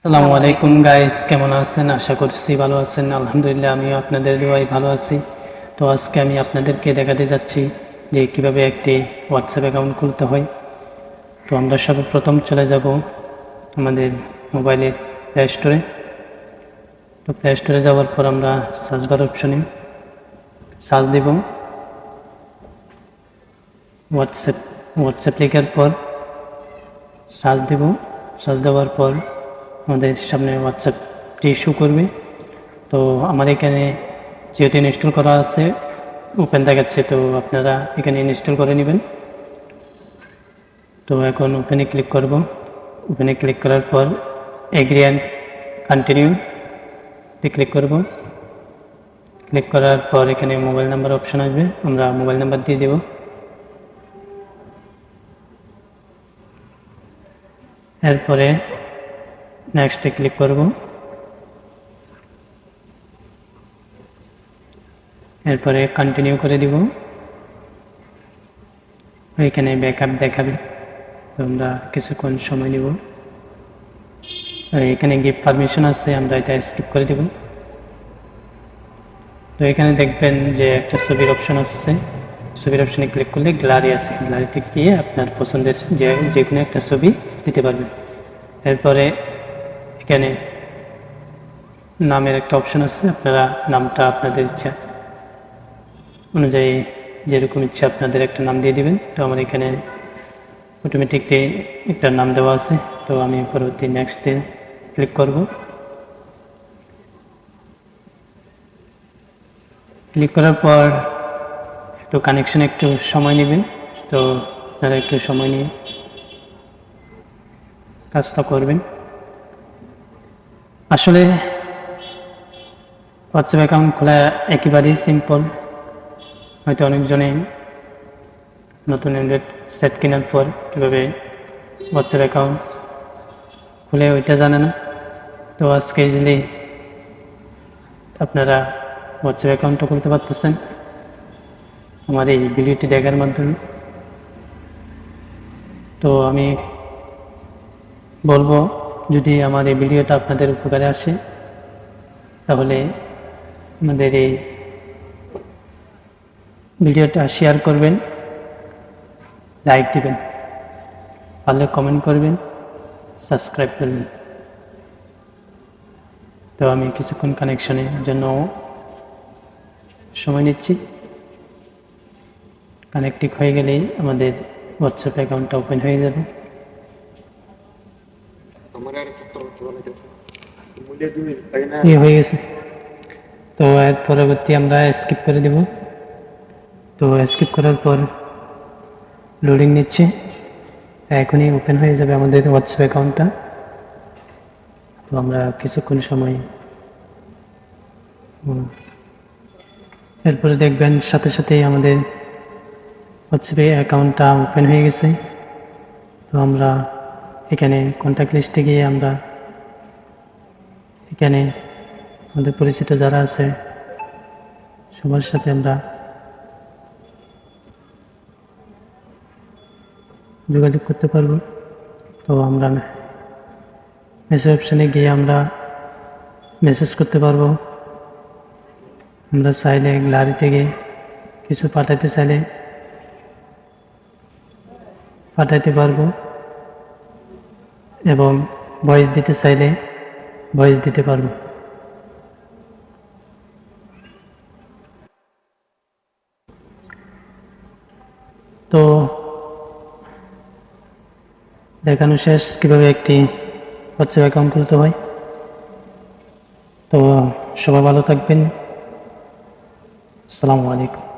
আসসালামু আলাইকুম গাইস, কেমন আছেন? আশা করছি ভালো আছেন। আলহামদুলিল্লাহ, আমিও আপনাদের দোয়ায় ভালো আছি। তো আজকে আমি আপনাদেরকে দেখাতে যাচ্ছি যে কিভাবে একটি হোয়াটসঅ্যাপ অ্যাকাউন্ট খুলতে হয়। তো আমরা সর্বপ্রথম চলে যাব আমাদের মোবাইলের প্লে স্টোরে। তো প্লে স্টোরে যাওয়ার পর আমরা সার্চ বার অপশনে সার্চ দেব হোয়াটসঅ্যাপ। হোয়াটসঅ্যাপ লেখার পর সার্চ দেব। সার্চ দেওয়ার পর আমাদের সামনে হোয়াটসঅ্যাপটি শো করবে। তো আমার এখানে যেহেতু ইনস্টল করা আছে ওপেন দেখাচ্ছে, তো আপনারা এখানে ইনস্টল করে নেবেন। তো এখন ওপেনে ক্লিক করব। ওপেনে ক্লিক করার পর এগ্রি অ্যান্ড কন্টিনিউতে ক্লিক করব। ক্লিক করার পর এখানে মোবাইল নাম্বার অপশন আসবে, আমরা মোবাইল নাম্বার দিয়ে দেব। এরপরে নেক্সটে ক্লিক করব। এরপরে কন্টিনিউ করে দিব। এখানে ব্যাকআপ দেখাবে, তো আমরা কিছুক্ষণ সময় নেব। এখানে গিভ পারমিশন আছে, আমরা এটা স্কিপ করে দেব। তো এখানে দেখবেন যে একটা ছবির অপশন আসছে, ছবির অপশনে ক্লিক করলে গ্যালারি আছে, গ্যালারিতে গিয়ে আপনার পছন্দের যে কোনো একটা ছবি দিতে পারবেন। এরপরে এখানে নামের একটা অপশন আছে, আপনারা নামটা আপনাদের ইচ্ছা অনুযায়ী যেরকম ইচ্ছা আপনাদের একটা নাম দিয়ে দিবেন। তো আমার এখানে অটোমেটিকলি একটা নাম দেওয়া আছে, তো আমি পরবর্তী নেক্সটে ক্লিক করব। ক্লিক করার পর একটু কানেকশন একটু সময় নেবেন, তো আপনারা একটু সময় নিয়ে কাজটা করবেন। আসলে হোয়াটসঅ্যাপ অ্যাকাউন্ট খোলা একেবারেই সিম্পল। হয়তো অনেকজনে নতুন অ্যান্ড্রয়েড সেট কেনার পর কীভাবে হোয়াটসঅ্যাপ অ্যাকাউন্ট খুলে ওইটা জানে না। তো আজকে ইজিলি আপনারা হোয়াটসঅ্যাপ অ্যাকাউন্টটা খুলতে পারতেছেন আমার এই ভিডিওটি দেখার মাধ্যমে। তো আমি বলবো, যদি আমার এই ভিডিওটা আপনাদের উপকারে আসে তাহলে আমাদের এই ভিডিওটা শেয়ার করবেন, লাইক দিবেন, পারলে কমেন্ট করবেন, সাবস্ক্রাইব করবেন। তো আমি কিছুক্ষণ কানেকশনের জন্য সময় নিচ্ছি। কানেক্টিং হয়ে গেলেই আমাদের হোয়াটসঅ্যাপ অ্যাকাউন্টটা ওপেন হয়ে যাবে। হয়ে গেছে। তো এর পরবর্তী আমরা স্কিপ করে দেব। তো স্কিপ করার পর লোডিং নিচ্ছে, এখনই ওপেন হয়ে যাবে আমাদের হোয়াটসঅ্যাপ অ্যাকাউন্টটা। তো আমরা কিছুক্ষণ সময় এরপরে দেখবেন সাথে সাথেই আমাদের হোয়াটসঅ্যাপে অ্যাকাউন্টটা ওপেন হয়ে গেছে। তো আমরা এখানে কন্ট্যাক্ট লিস্টে গিয়ে আমরা এখানে আমাদের পরিচিত যারা আছে সবার সাথে আমরা যোগাযোগ করতে পারবো। তো আমরা মেসেজ অপশানে গিয়ে আমরা মেসেজ করতে পারবো। আমরা চাইলে গ্যালারি থেকে কিছু পাঠাতে চাইলে পাঠাইতে পারবো, এবং ভয়েস দিতে চাইলে ভয়েস দিতে পারবো। তো দেখানো শেষ কীভাবে একটি হোয়াটসঅ্যাপ অ্যাকাউন্ট খুলতে হয়। তো সবাই ভালো থাকবেন। আসসালামু আলাইকুম।